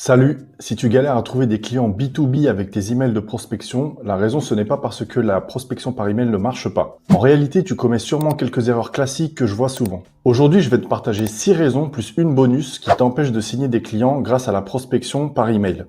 Salut, si tu galères à trouver des clients B2B avec tes emails de prospection, la raison ce n'est pas parce que la prospection par email ne marche pas. En réalité, tu commets sûrement quelques erreurs classiques que je vois souvent. Aujourd'hui, je vais te partager 6 raisons plus une bonus qui t'empêchent de signer des clients grâce à la prospection par email.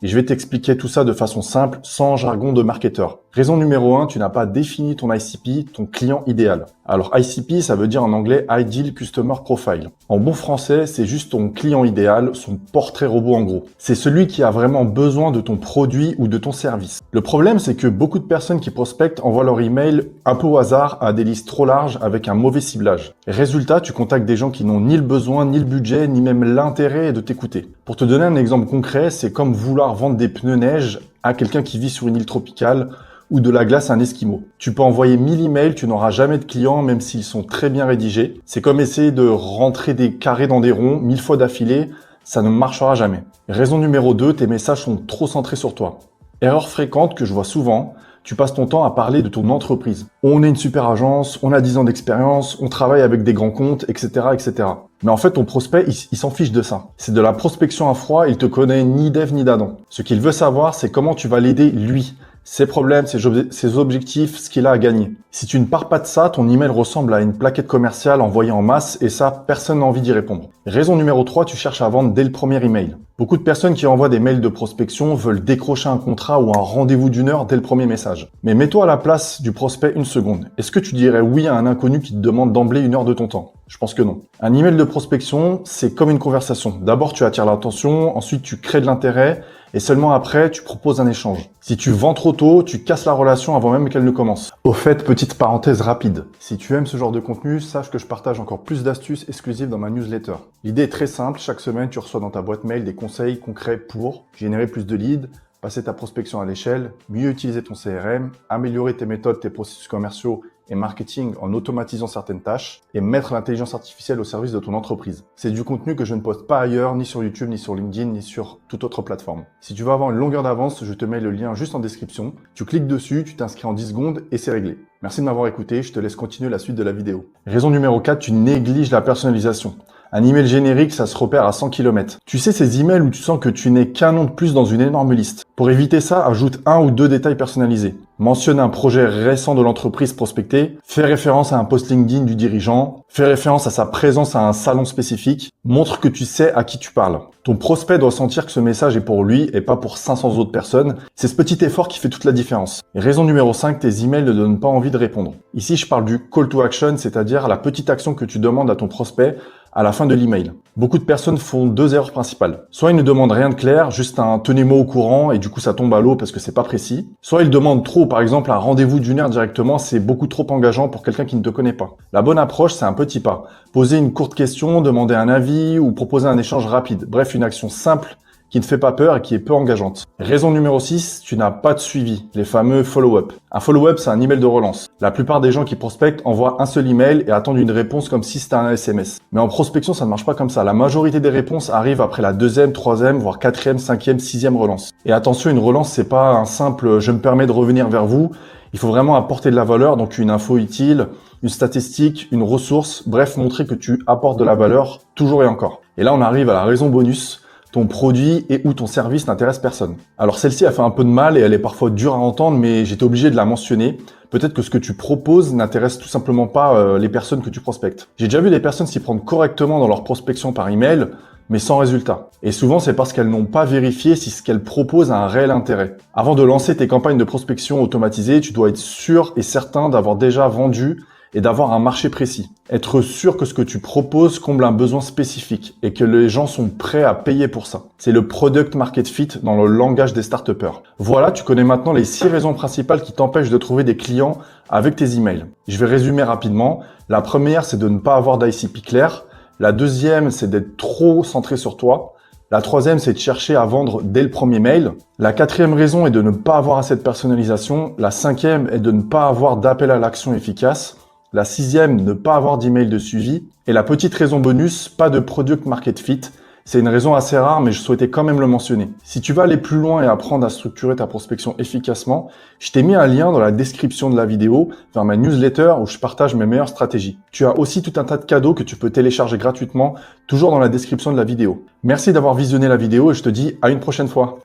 Et je vais t'expliquer tout ça de façon simple, sans jargon de marketeur. Raison numéro 1, tu n'as pas défini ton ICP, ton client idéal. Alors ICP, ça veut dire en anglais Ideal Customer Profile. En bon français, c'est juste ton client idéal, son portrait robot en gros. C'est celui qui a vraiment besoin de ton produit ou de ton service. Le problème, c'est que beaucoup de personnes qui prospectent envoient leur email un peu au hasard à des listes trop larges avec un mauvais ciblage. Résultat, tu contactes des gens qui n'ont ni le besoin, ni le budget, ni même l'intérêt de t'écouter. Pour te donner un exemple concret, c'est comme vouloir vendre des pneus neige à quelqu'un qui vit sur une île tropicale ou de la glace à un esquimau. Tu peux envoyer 1000 emails, tu n'auras jamais de clients même s'ils sont très bien rédigés. C'est comme essayer de rentrer des carrés dans des ronds 1000 fois d'affilée, ça ne marchera jamais. Raison numéro 2, tes messages sont trop centrés sur toi. Erreur fréquente que je vois souvent, tu passes ton temps à parler de ton entreprise. On est une super agence, on a 10 ans d'expérience, on travaille avec des grands comptes, etc., etc. Mais en fait, ton prospect, il s'en fiche de ça. C'est de la prospection à froid, il te connaît ni d'Ève ni d'Adam. Ce qu'il veut savoir, c'est comment tu vas l'aider lui. Ses problèmes, ses objectifs, ce qu'il a à gagner. Si tu ne pars pas de ça, ton email ressemble à une plaquette commerciale envoyée en masse et ça, personne n'a envie d'y répondre. Raison numéro 3, tu cherches à vendre dès le premier email. Beaucoup de personnes qui envoient des mails de prospection veulent décrocher un contrat ou un rendez-vous d'une heure dès le premier message. Mais mets-toi à la place du prospect une seconde. Est-ce que tu dirais oui à un inconnu qui te demande d'emblée une heure de ton temps? Je pense que non. Un email de prospection, c'est comme une conversation. D'abord, tu attires l'attention, ensuite tu crées de l'intérêt et seulement après, tu proposes un échange. Si tu vends trop tôt, tu casses la relation avant même qu'elle ne commence. Au fait, petite parenthèse rapide. Si tu aimes ce genre de contenu, sache que je partage encore plus d'astuces exclusives dans ma newsletter. L'idée est très simple. Chaque semaine, tu reçois dans ta boîte mail des conseils concrets pour générer plus de leads, passer ta prospection à l'échelle, mieux utiliser ton CRM, améliorer tes méthodes, tes processus commerciaux et marketing en automatisant certaines tâches et mettre l'intelligence artificielle au service de ton entreprise. C'est du contenu que je ne poste pas ailleurs, ni sur YouTube, ni sur LinkedIn, ni sur toute autre plateforme. Si tu veux avoir une longueur d'avance, je te mets le lien juste en description. Tu cliques dessus, tu t'inscris en 10 secondes et c'est réglé. Merci de m'avoir écouté, je te laisse continuer la suite de la vidéo. Raison numéro 4, tu négliges la personnalisation. Un email générique, ça se repère à 100 km. Tu sais ces emails où tu sens que tu n'es qu'un nom de plus dans une énorme liste. Pour éviter ça, ajoute 1 ou 2 détails personnalisés. Mentionne un projet récent de l'entreprise prospectée, fais référence à un post LinkedIn du dirigeant, fais référence à sa présence à un salon spécifique, montre que tu sais à qui tu parles. Ton prospect doit sentir que ce message est pour lui et pas pour 500 autres personnes. C'est ce petit effort qui fait toute la différence. Et raison numéro 5, tes emails ne donnent pas envie de répondre. Ici, je parle du call to action, c'est-à-dire la petite action que tu demandes à ton prospect à la fin de l'email. Beaucoup de personnes font 2 erreurs principales. Soit ils ne demandent rien de clair, juste un tenez-moi au courant et du coup ça tombe à l'eau parce que c'est pas précis. Soit ils demandent trop, par exemple un rendez-vous d'1 heure directement, c'est beaucoup trop engageant pour quelqu'un qui ne te connaît pas. La bonne approche, c'est un petit pas. Poser une courte question, demander un avis ou proposer un échange rapide. Bref, une action simple qui ne fait pas peur et qui est peu engageante. Raison numéro 6, tu n'as pas de suivi, les fameux follow-up. Un follow-up, c'est un email de relance. La plupart des gens qui prospectent envoient un seul email et attendent une réponse comme si c'était un SMS. Mais en prospection, ça ne marche pas comme ça. La majorité des réponses arrivent après la 2e, 3e, voire 4e, 5e, 6e relance. Et attention, une relance, c'est pas un simple « je me permets de revenir vers vous ». Il faut vraiment apporter de la valeur, donc une info utile, une statistique, une ressource, bref, montrer que tu apportes de la valeur toujours et encore. Et là, on arrive à la raison bonus. Ton produit et ou ton service n'intéresse personne. Alors celle-ci a fait un peu de mal et elle est parfois dure à entendre, mais j'étais obligé de la mentionner. Peut-être que ce que tu proposes n'intéresse tout simplement pas les personnes que tu prospectes. J'ai déjà vu des personnes s'y prendre correctement dans leur prospection par email, mais sans résultat. Et souvent, c'est parce qu'elles n'ont pas vérifié si ce qu'elles proposent a un réel intérêt. Avant de lancer tes campagnes de prospection automatisées, tu dois être sûr et certain d'avoir déjà vendu et d'avoir un marché précis. Être sûr que ce que tu proposes comble un besoin spécifique et que les gens sont prêts à payer pour ça. C'est le product market fit dans le langage des start-upers. Voilà, tu connais maintenant les 6 raisons principales qui t'empêchent de trouver des clients avec tes emails. Je vais résumer rapidement. La première, c'est de ne pas avoir d'ICP clair. La deuxième, c'est d'être trop centré sur toi. La 3e, c'est de chercher à vendre dès le premier mail. La 4e raison est de ne pas avoir assez de personnalisation. La 5e est de ne pas avoir d'appel à l'action efficace. La 6e, ne pas avoir d'email de suivi. Et la petite raison bonus, pas de product market fit. C'est une raison assez rare, mais je souhaitais quand même le mentionner. Si tu veux aller plus loin et apprendre à structurer ta prospection efficacement, je t'ai mis un lien dans la description de la vidéo vers ma newsletter où je partage mes meilleures stratégies. Tu as aussi tout un tas de cadeaux que tu peux télécharger gratuitement, toujours dans la description de la vidéo. Merci d'avoir visionné la vidéo et je te dis à une prochaine fois.